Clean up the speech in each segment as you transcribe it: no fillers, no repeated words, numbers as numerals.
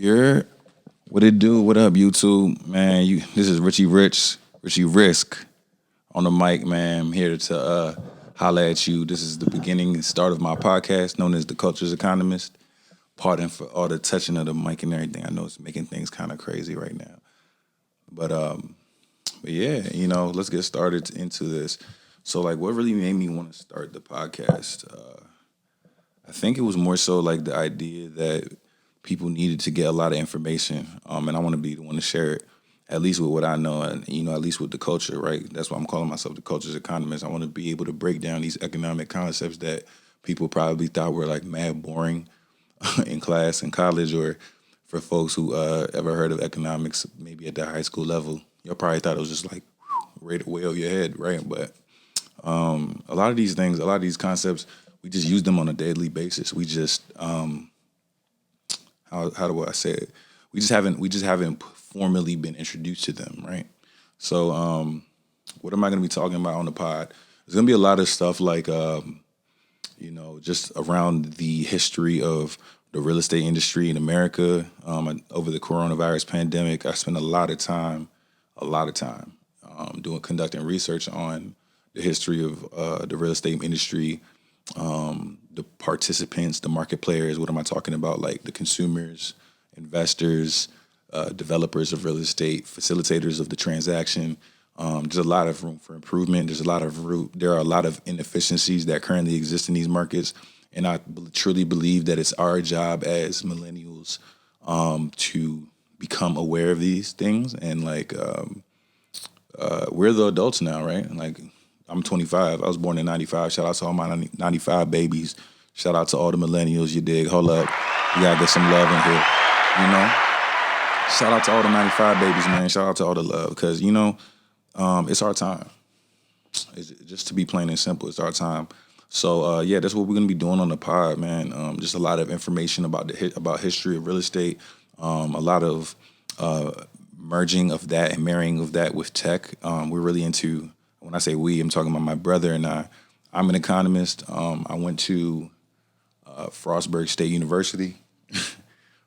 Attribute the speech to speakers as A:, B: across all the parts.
A: You're what it do? What up, YouTube? Man, this is Richie Risk on the mic, man. I'm here to holla at you. This is the beginning and start of my podcast known as The Culture's Economist. Pardon for all the touching of the mic and everything. I know it's making things kind of crazy right now. But yeah, let's get started into this. So like what really made me want to start the podcast? I think it was more so like the idea that people needed to get a lot of information, and I want to be the one to share it, at least with what I know, and at least with the culture, right? That's why I'm calling myself the culture's economist. I want to be able to break down these economic concepts that people probably thought were like mad boring in class in college, or for folks who ever heard of economics, maybe at the high school level, y'all probably thought it was just like right way over your head, right? But a lot of these things, a lot of these concepts, we just use them on a daily basis. We just how do I say it? We just haven't formally been introduced to them, right? So what am I going to be talking about on the pod? There's going to be a lot of stuff like just around the history of the real estate industry in America. Over the coronavirus pandemic, I spent a lot of time conducting research on the history of the real estate industry, the participants, the market players. What am I talking about? Like the consumers, investors, developers of real estate, facilitators of the transaction. There's a lot of room for improvement. There are a lot of inefficiencies that currently exist in these markets, and I truly believe that it's our job as millennials to become aware of these things. And we're the adults now, right? Like I'm 25. I was born in 95. Shout out to all my 95 babies. Shout out to all the millennials, you dig? Hold up. We gotta get some love in here, you know? Shout out to all the 95 babies, man. Shout out to all the love, because, it's our time. It's just to be plain and simple, it's our time. So, that's what we're going to be doing on the pod, man. Just a lot of information about about history of real estate, a lot of merging of that and marrying of that with tech. We're really into, when I say we, I'm talking about my brother and I. I'm an economist. I went to Frostburg State University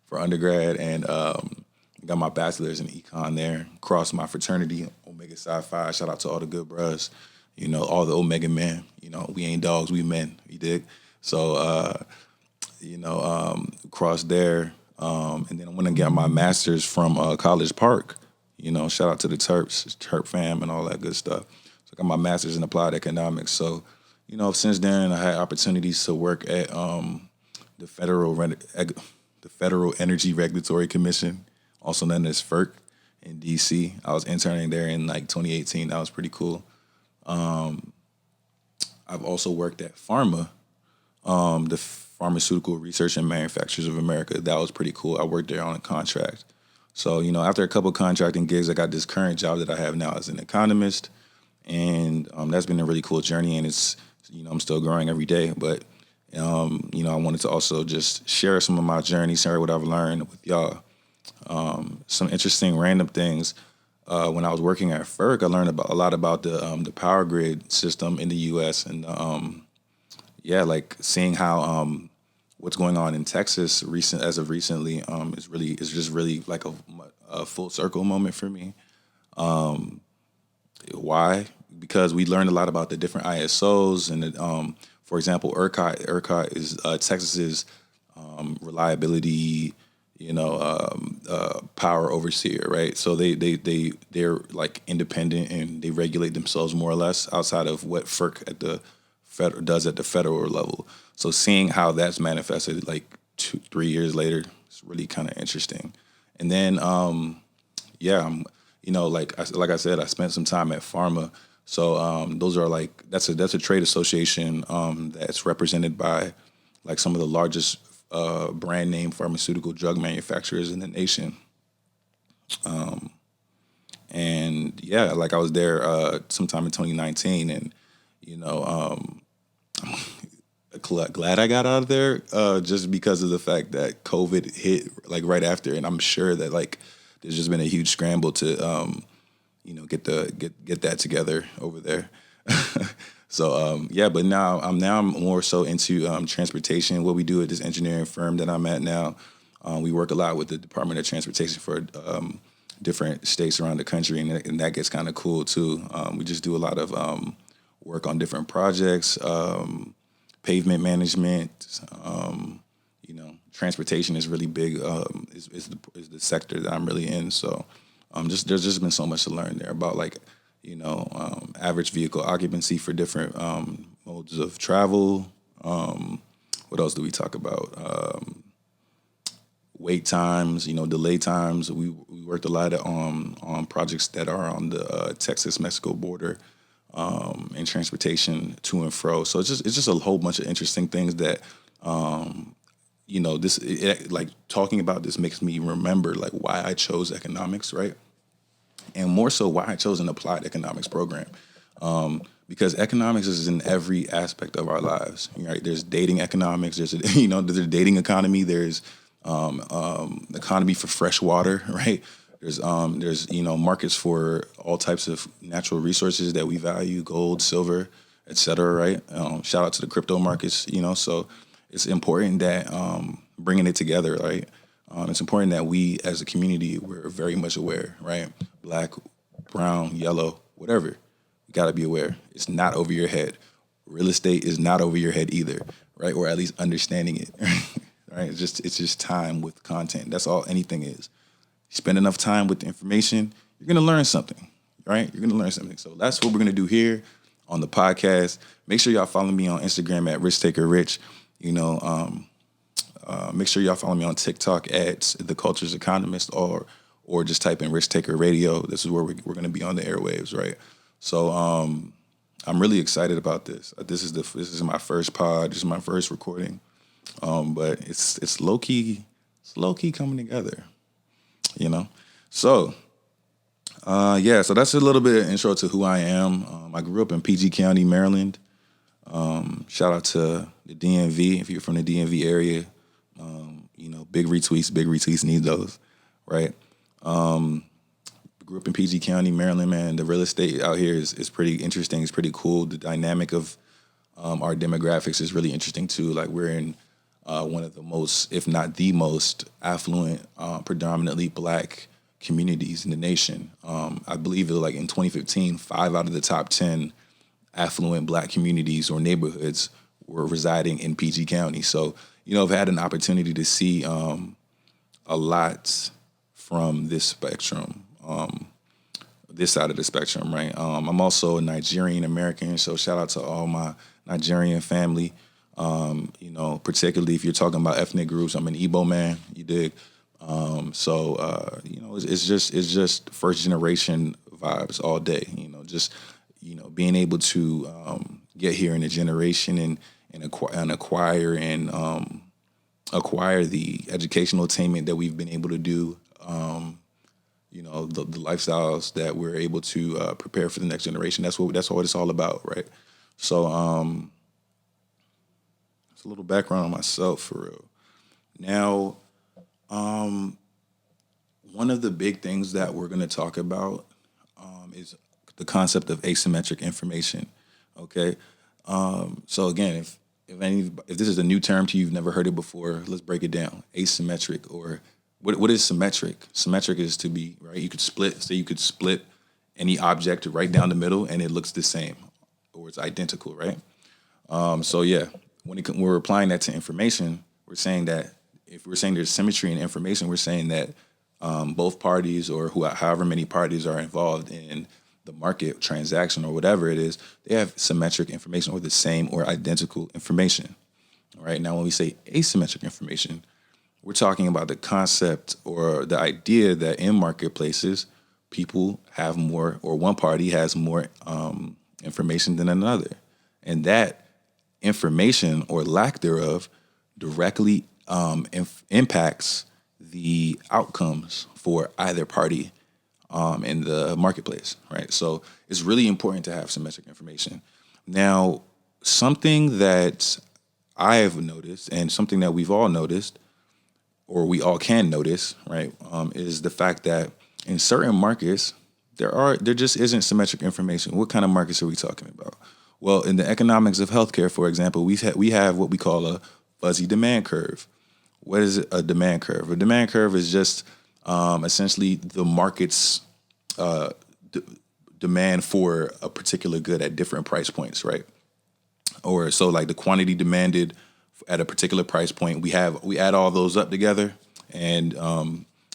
A: for undergrad and got my bachelor's in econ there. Crossed my fraternity, Omega Psi Phi. Shout out to all the good bros. All the Omega men. We ain't dogs, we men. You dig? So, crossed there. And then I went and got my master's from College Park. Shout out to the Terps, Terp fam, and all that good stuff. So I got my master's in applied economics. So, since then I had opportunities to work at the Federal Energy Regulatory Commission, also known as FERC, in DC. I was interning there in 2018. That was pretty cool. I've also worked at Pharma, the Pharmaceutical Research and Manufacturers of America. That was pretty cool. I worked there on a contract. So, after a couple of contracting gigs, I got this current job that I have now as an economist. And that's been a really cool journey. And it's, I'm still growing every day. But, I wanted to also just share some of my journey, share what I've learned with y'all. Some interesting random things. When I was working at FERC, I learned a lot about the power grid system in the U.S. and seeing how what's going on in Texas as of recently is just really like a full circle moment for me. Why? Because we learned a lot about the different ISOs and for example, ERCOT. ERCOT is Texas's reliability, power overseer, right? So they're like independent and they regulate themselves more or less outside of what FERC does at the federal level. So seeing how that's manifested like 2-3 years later, it's really kind of interesting. And then like I said, I spent some time at Pharma. So those are that's a trade association that's represented by like some of the largest brand name pharmaceutical drug manufacturers in the nation. I was there sometime in 2019, and glad I got out of there just because of the fact that COVID hit like right after, and I'm sure that like there's just been a huge scramble to get that together over there. So but now I'm more so into transportation. What we do at this engineering firm that I'm at now, We work a lot with the Department of Transportation for different states around the country, and that gets kind of cool too. We just do a lot of work on different projects, pavement management. Transportation is really big. Is the sector that I'm really in. So, there's just been so much to learn there about average vehicle occupancy for different modes of travel. What else do we talk about? Wait times, delay times. We worked a lot on projects that are on the Texas-Mexico border, and transportation to and fro. So it's just a whole bunch of interesting things that, like talking about this makes me remember like why I chose economics, right? And more so why I chose an applied economics program. Because economics is in every aspect of our lives, right? There's dating economics, there's a dating economy, there's economy for fresh water, right? There's markets for all types of natural resources that we value, gold, silver, et cetera, right? Shout out to the crypto markets, so it's important that bringing it together, right? It's important that we as a community, we're very much aware, right? Black, brown, yellow, whatever. You got to be aware. It's not over your head. Real estate is not over your head either, right? Or at least understanding it, right? It's just time with content. That's all anything is. You spend enough time with the information, you're going to learn something, right? You're going to learn something. So that's what we're going to do here on the podcast. Make sure y'all follow me on Instagram at RichTakerRich. Make sure y'all follow me on TikTok at The Culture's Economist, or just type in Rich Taker Radio. This is where we're going to be on the airwaves, right? So I'm really excited about this. This is my first pod. This is my first recording, but it's low key coming together, So so that's a little bit of intro to who I am. I grew up in PG County, Maryland. Shout out to the DMV if you're from the DMV area. Big retweets need those, right? Grew up in PG County, Maryland, man. The real estate out here is pretty interesting. It's pretty cool. The dynamic of our demographics is really interesting too. Like we're in one of the most, if not the most affluent, predominantly Black communities in the nation. I believe it was like in 2015, 5 out of the top 10 affluent Black communities or neighborhoods were residing in PG County. So, I've had an opportunity to see a lot from this spectrum, this side of the spectrum, right? I'm also a Nigerian American, so shout out to all my Nigerian family. Particularly if you're talking about ethnic groups, I'm an Igbo man, you dig? It's just first generation vibes all day, being able to get here in a generation and acquire the educational attainment that we've been able to do, the lifestyles that we're able to prepare for the next generation. That's what it's all about, right? So it's a little background on myself for real. Now, one of the big things that we're going to talk about is the concept of asymmetric information. Okay, so again, if this is a new term to you, you've never heard it before, let's break it down. Asymmetric, or what is symmetric? Symmetric is to be right. You could split any object right down the middle, and it looks the same, or it's identical, right? When we're applying that to information, we're saying that if we're saying there's symmetry in information, we're saying that both parties or however many parties are involved in the market transaction or whatever it is, they have symmetric information or the same or identical information. All right. Now, when we say asymmetric information, we're talking about the concept or the idea that in marketplaces, people have more, or one party has more information than another. And that information or lack thereof directly impacts the outcomes for either party in the marketplace, right? So it's really important to have symmetric information. Now, something that I have noticed and something that we've all noticed, or we all can notice, right, is the fact that in certain markets, there just isn't symmetric information. What kind of markets are we talking about? Well, in the economics of healthcare, for example, we have what we call a fuzzy demand curve, What is a demand curve? A demand curve is just essentially the market's d- demand for a particular good at different price points, right? Or so like the quantity demanded at a particular price point. We add all those up together, and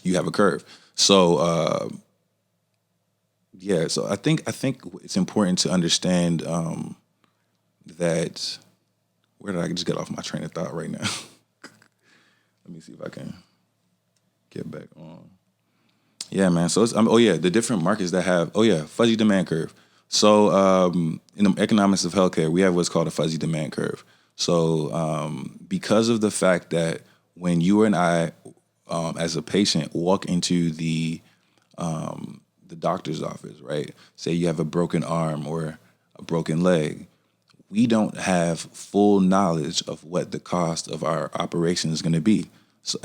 A: you have a curve. So yeah, so I think it's important to understand that. Where did I just get off my train of thought right now? Let me see if I can get back on. Yeah, man. So oh yeah, the different markets that have fuzzy demand curve. So in the economics of healthcare, we have what's called a fuzzy demand curve. So because of the fact that when you and I, as a patient, walk into the doctor's office, right? Say you have a broken arm or a broken leg, we don't have full knowledge of what the cost of our operation is going to be. So,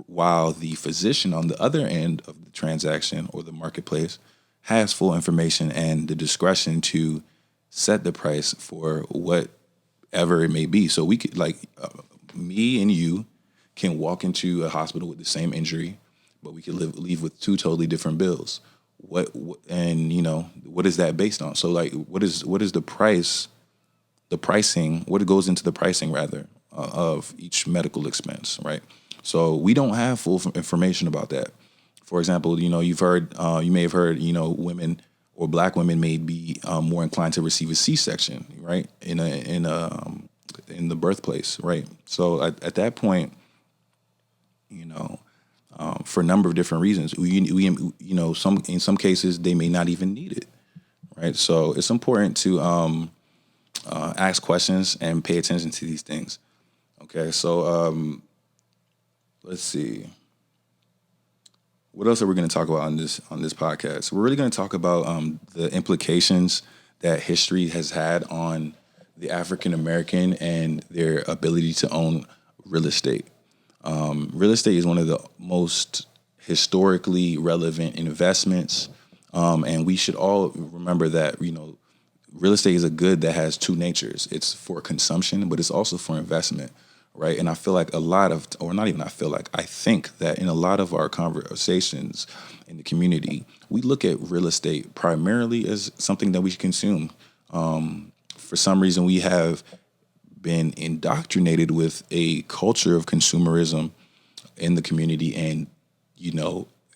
A: while the physician on the other end of the transaction or the marketplace has full information and the discretion to set the price for whatever it may be. So we could me and you can walk into a hospital with the same injury, but we could leave with two totally different bills. And what is that based on? So like, what is the price? The pricing, what it goes into the pricing rather of each medical expense, right? So we don't have full information about that. For example, you may have heard, women or black women may be more inclined to receive a C-section, right, in the birthplace, right? So at that point, for a number of different reasons, in some cases they may not even need it, right? So it's important to ask questions and pay attention to these things. Okay, so let's see. What else are we going to talk about on this podcast? We're really going to talk about the implications that history has had on the African American and their ability to own real estate. Real estate is one of the most historically relevant investments, and we should all remember that real estate is a good that has two natures. It's for consumption, but it's also for investment, right? And I feel like I think that in a lot of our conversations in the community, we look at real estate primarily as something that we should consume. For some reason, we have been indoctrinated with a culture of consumerism in the community, and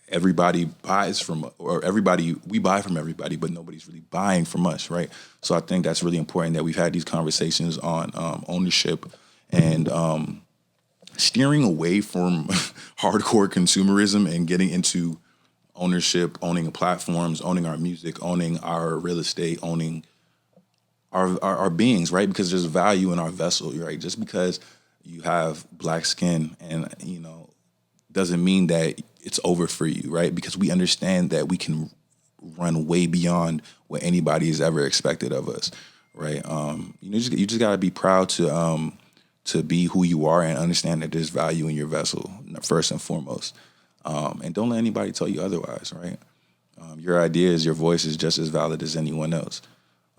A: everybody buys from, or we buy from everybody, but nobody's really buying from us, right? So I think that's really important that we've had these conversations on ownership and steering away from hardcore consumerism and getting into ownership, owning platforms, owning our music, owning our real estate, owning our beings, right? Because there's value in our vessel, right? Just because you have black skin and doesn't mean that it's over for you, right? Because we understand that we can run way beyond what anybody has ever expected of us, right? You just gotta be proud to be who you are and understand that there's value in your vessel first and foremost, and don't let anybody tell you otherwise, right? Your ideas, your voice is just as valid as anyone else.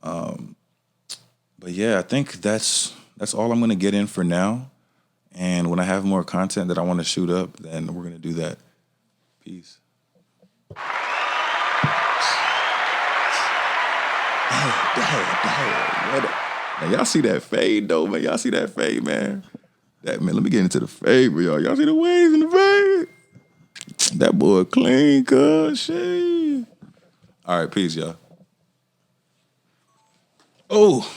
A: But yeah, I think that's all I'm gonna get in for now. And when I have more content that I want to shoot up, then we're gonna do that. Peace. Damn. Now, y'all see that fade though, man. Y'all see that fade, man. Let me get into the fade, bro, y'all. Y'all see the waves in the fade? That boy clean, cuz shit. All right, peace, y'all. Oh.